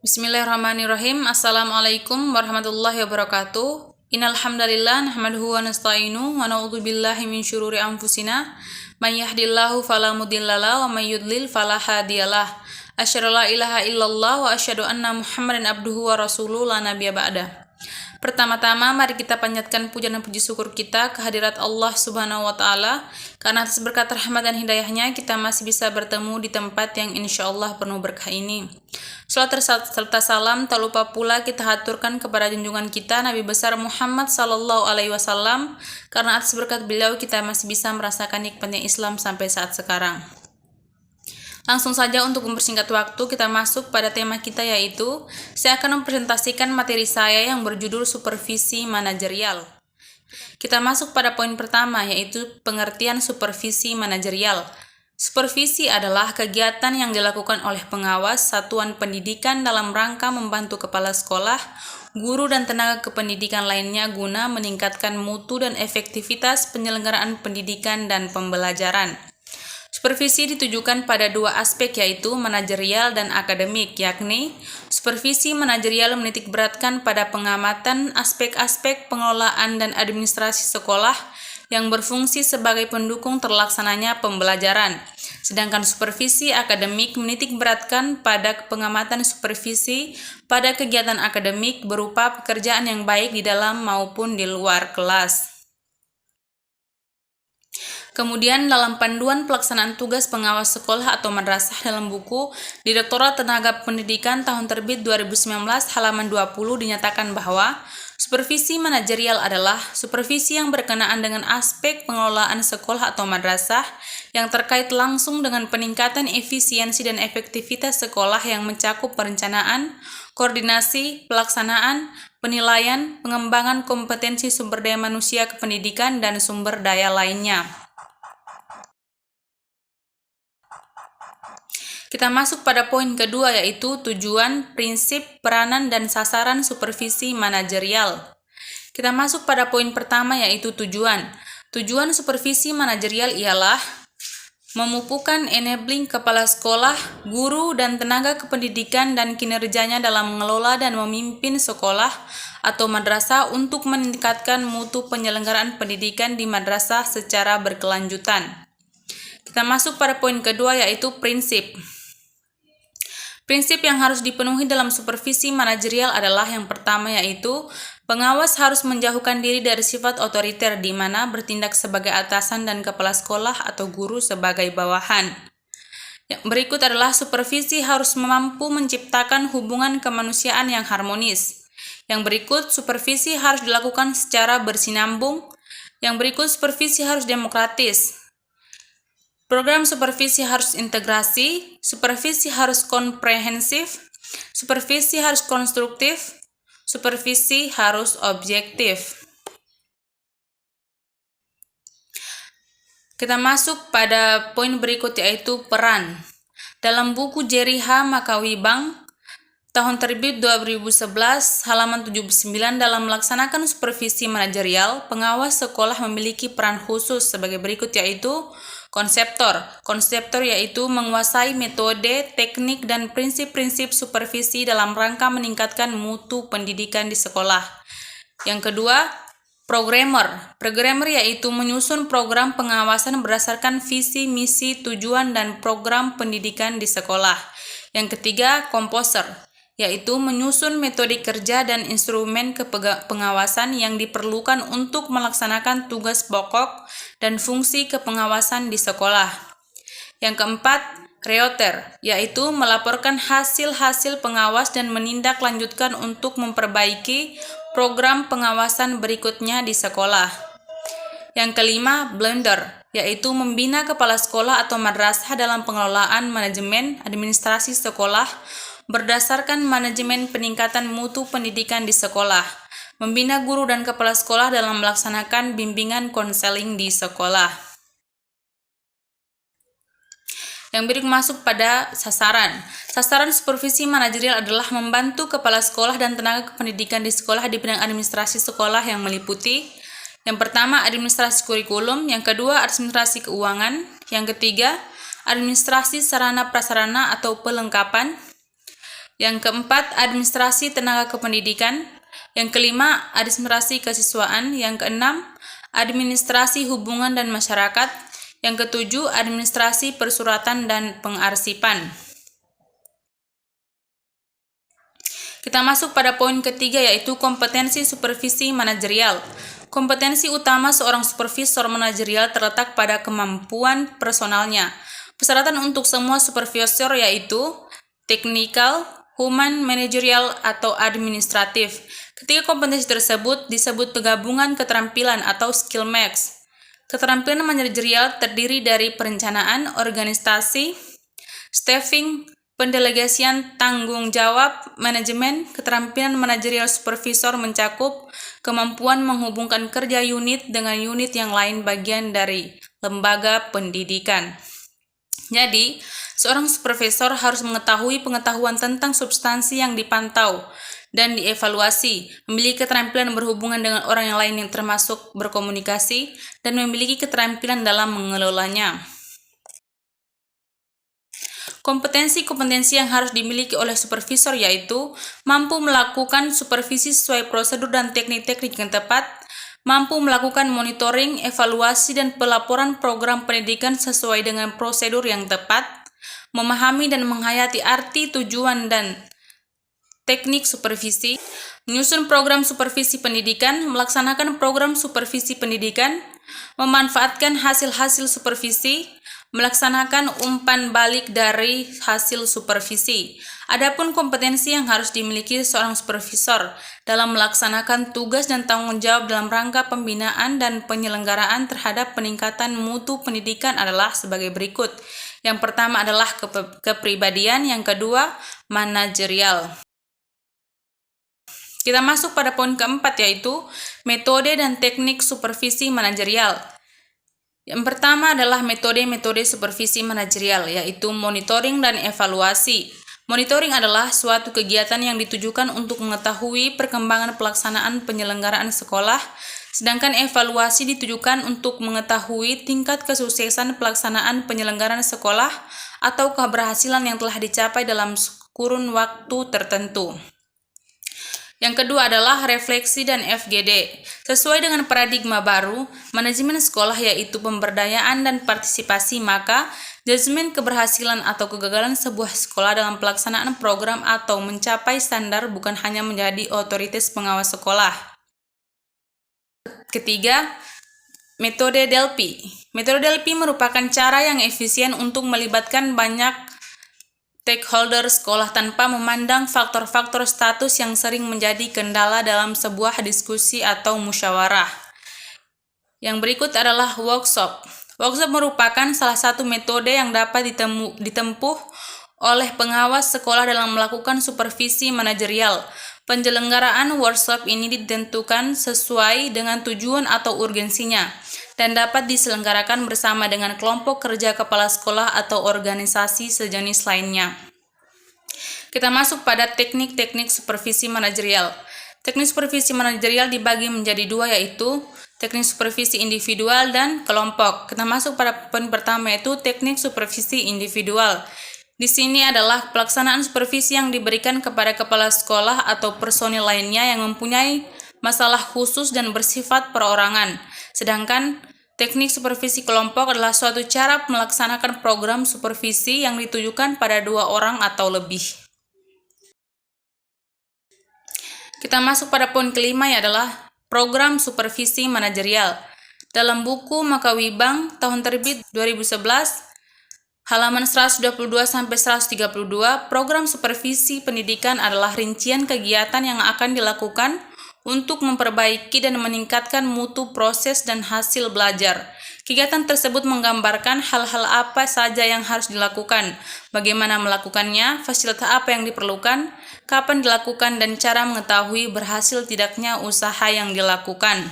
Bismillahirrahmanirrahim. Assalamualaikum warahmatullahi wabarakatuh. Innal hamdalillah nahmaduhu wa nasta'inu wa na'udzu billahi min syururi anfusina may yahdihillahu fala mudhillalah wa may yudlil fala hadiyalah. Asyhadu la ilaha illallah wa asyhadu anna Muhammadan abduhu wa rasuluhu la nabiyya ba'da. Pertama-tama mari kita panjatkan puja dan puji syukur kita kehadirat Allah Subhanahu wa taala karena atas berkat rahmat dan hidayahnya kita masih bisa bertemu di tempat yang insyaallah penuh berkah ini. Salat serta salam tak lupa pula kita haturkan kepada junjungan kita Nabi besar Muhammad sallallahu alaihi wasallam karena atas berkat beliau kita masih bisa merasakan nikmatnya Islam sampai saat sekarang. Langsung saja untuk mempersingkat waktu kita masuk pada tema kita yaitu saya akan mempresentasikan materi saya yang berjudul supervisi manajerial. Kita masuk pada poin pertama yaitu pengertian supervisi manajerial. Supervisi adalah kegiatan yang dilakukan oleh pengawas satuan pendidikan dalam rangka membantu kepala sekolah, guru dan tenaga kependidikan lainnya guna meningkatkan mutu dan efektivitas penyelenggaraan pendidikan dan pembelajaran. Supervisi ditujukan pada dua aspek yaitu manajerial dan akademik, yakni supervisi manajerial menitikberatkan pada pengamatan aspek-aspek pengelolaan dan administrasi sekolah yang berfungsi sebagai pendukung terlaksananya pembelajaran. Sedangkan supervisi akademik menitikberatkan pada pengamatan supervisi pada kegiatan akademik berupa pekerjaan yang baik di dalam maupun di luar kelas. Kemudian dalam panduan pelaksanaan tugas pengawas sekolah atau madrasah dalam buku Direktorat Tenaga Pendidikan tahun terbit 2019 halaman 20 dinyatakan bahwa supervisi manajerial adalah supervisi yang berkenaan dengan aspek pengelolaan sekolah atau madrasah yang terkait langsung dengan peningkatan efisiensi dan efektivitas sekolah yang mencakup perencanaan, koordinasi, pelaksanaan, penilaian, pengembangan kompetensi sumber daya manusia kependidikan dan sumber daya lainnya. Kita masuk pada poin kedua yaitu tujuan, prinsip, peranan, dan sasaran supervisi manajerial. Kita masuk pada poin pertama yaitu tujuan. Tujuan supervisi manajerial ialah memupukkan enabling kepala sekolah, guru, dan tenaga kependidikan dan kinerjanya dalam mengelola dan memimpin sekolah atau madrasah untuk meningkatkan mutu penyelenggaraan pendidikan di madrasah secara berkelanjutan. Kita masuk pada poin kedua yaitu prinsip. Prinsip yang harus dipenuhi dalam supervisi manajerial adalah yang pertama yaitu pengawas harus menjauhkan diri dari sifat otoriter di mana bertindak sebagai atasan dan kepala sekolah atau guru sebagai bawahan. Yang berikut adalah supervisi harus mampu menciptakan hubungan kemanusiaan yang harmonis. Yang berikut supervisi harus dilakukan secara bersinambung. Yang berikut supervisi harus demokratis. Program supervisi harus integrasi, supervisi harus komprehensif, supervisi harus konstruktif, supervisi harus objektif. Kita masuk pada poin berikut yaitu peran. Dalam buku Jerry H. Makawibang tahun terbit 2011 halaman 79 dalam melaksanakan supervisi manajerial, pengawas sekolah memiliki peran khusus sebagai berikut yaitu konseptor. Konseptor yaitu menguasai metode, teknik, dan prinsip-prinsip supervisi dalam rangka meningkatkan mutu pendidikan di sekolah. Yang kedua, programmer. Programmer yaitu menyusun program pengawasan berdasarkan visi, misi, tujuan, dan program pendidikan di sekolah. Yang ketiga, komposer yaitu menyusun metode kerja dan instrumen pengawasan yang diperlukan untuk melaksanakan tugas pokok dan fungsi kepengawasan di sekolah. Yang keempat, reoter, yaitu melaporkan hasil-hasil pengawas dan menindaklanjutkan untuk memperbaiki program pengawasan berikutnya di sekolah. Yang kelima, blender, yaitu membina kepala sekolah atau madrasah dalam pengelolaan manajemen administrasi sekolah berdasarkan manajemen peningkatan mutu pendidikan di sekolah, membina guru dan kepala sekolah dalam melaksanakan bimbingan konseling di sekolah. Yang berikut masuk pada sasaran. Sasaran supervisi manajerial adalah membantu kepala sekolah dan tenaga kependidikan di sekolah di bidang administrasi sekolah yang meliputi yang pertama administrasi kurikulum, yang kedua administrasi keuangan, yang ketiga administrasi sarana prasarana atau pelengkapan, Yang keempat, administrasi tenaga kependidikan. Yang kelima, administrasi kesiswaan. Yang keenam, administrasi hubungan dan masyarakat. Yang ketujuh, administrasi persuratan dan pengarsipan. Kita masuk pada poin ketiga, yaitu kompetensi supervisi manajerial. Kompetensi utama seorang supervisor manajerial terletak pada kemampuan personalnya. Persyaratan untuk semua supervisor yaitu teknikal, human, manajerial, atau administratif. Ketiga kompetensi tersebut disebut penggabungan keterampilan atau skill mix. Keterampilan manajerial terdiri dari perencanaan, organisasi, staffing, pendelegasian tanggung jawab, manajemen. Keterampilan manajerial supervisor mencakup kemampuan menghubungkan kerja unit dengan unit yang lain bagian dari lembaga pendidikan. Jadi, seorang supervisor harus mengetahui pengetahuan tentang substansi yang dipantau dan dievaluasi, memiliki keterampilan berhubungan dengan orang yang lain yang termasuk berkomunikasi, dan memiliki keterampilan dalam mengelolanya. Kompetensi-kompetensi yang harus dimiliki oleh supervisor yaitu mampu melakukan supervisi sesuai prosedur dan teknik-teknik yang tepat, mampu melakukan monitoring, evaluasi, dan pelaporan program pendidikan sesuai dengan prosedur yang tepat, memahami dan menghayati arti, tujuan, dan teknik supervisi, menyusun program supervisi pendidikan, melaksanakan program supervisi pendidikan, memanfaatkan hasil-hasil supervisi, melaksanakan umpan balik dari hasil supervisi. Adapun kompetensi yang harus dimiliki seorang supervisor dalam melaksanakan tugas dan tanggung jawab dalam rangka pembinaan dan penyelenggaraan terhadap peningkatan mutu pendidikan adalah sebagai berikut. Yang pertama adalah kepribadian, yang kedua manajerial. Kita masuk pada poin keempat, yaitu metode dan teknik supervisi manajerial. Yang pertama adalah metode-metode supervisi manajerial, yaitu monitoring dan evaluasi. Monitoring adalah suatu kegiatan yang ditujukan untuk mengetahui perkembangan pelaksanaan penyelenggaraan sekolah, sedangkan evaluasi ditujukan untuk mengetahui tingkat kesuksesan pelaksanaan penyelenggaraan sekolah atau keberhasilan yang telah dicapai dalam kurun waktu tertentu. Yang kedua adalah refleksi dan FGD. Sesuai dengan paradigma baru, manajemen sekolah yaitu pemberdayaan dan partisipasi, maka judgement keberhasilan atau kegagalan sebuah sekolah dalam pelaksanaan program atau mencapai standar bukan hanya menjadi otoritas pengawas sekolah. Ketiga, metode Delphi. Metode Delphi merupakan cara yang efisien untuk melibatkan banyak stakeholder sekolah tanpa memandang faktor-faktor status yang sering menjadi kendala dalam sebuah diskusi atau musyawarah. Yang berikut adalah workshop. Workshop merupakan salah satu metode yang dapat ditempuh oleh pengawas sekolah dalam melakukan supervisi manajerial. Penyelenggaraan workshop ini ditentukan sesuai dengan tujuan atau urgensinya dan dapat diselenggarakan bersama dengan kelompok kerja kepala sekolah atau organisasi sejenis lainnya. Kita masuk pada teknik-teknik supervisi manajerial. Teknik supervisi manajerial dibagi menjadi dua, yaitu teknik supervisi individual dan kelompok. Kita masuk pada poin pertama, yaitu teknik supervisi individual. Di sini adalah pelaksanaan supervisi yang diberikan kepada kepala sekolah atau personil lainnya yang mempunyai masalah khusus dan bersifat perorangan. Sedangkan teknik supervisi kelompok adalah suatu cara melaksanakan program supervisi yang ditujukan pada 2 orang atau lebih. Kita masuk pada poin kelima, adalah program supervisi manajerial. Dalam buku Makawibang tahun terbit 2011, halaman 122-132, program supervisi pendidikan adalah rincian kegiatan yang akan dilakukan untuk memperbaiki dan meningkatkan mutu proses dan hasil belajar. Kegiatan tersebut menggambarkan hal-hal apa saja yang harus dilakukan, bagaimana melakukannya, fasilitas apa yang diperlukan, kapan dilakukan, dan cara mengetahui berhasil tidaknya usaha yang dilakukan.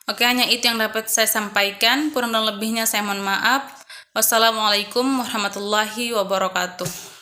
Oke, hanya itu yang dapat saya sampaikan. Kurang dan lebihnya saya mohon maaf. Wassalamualaikum warahmatullahi wabarakatuh.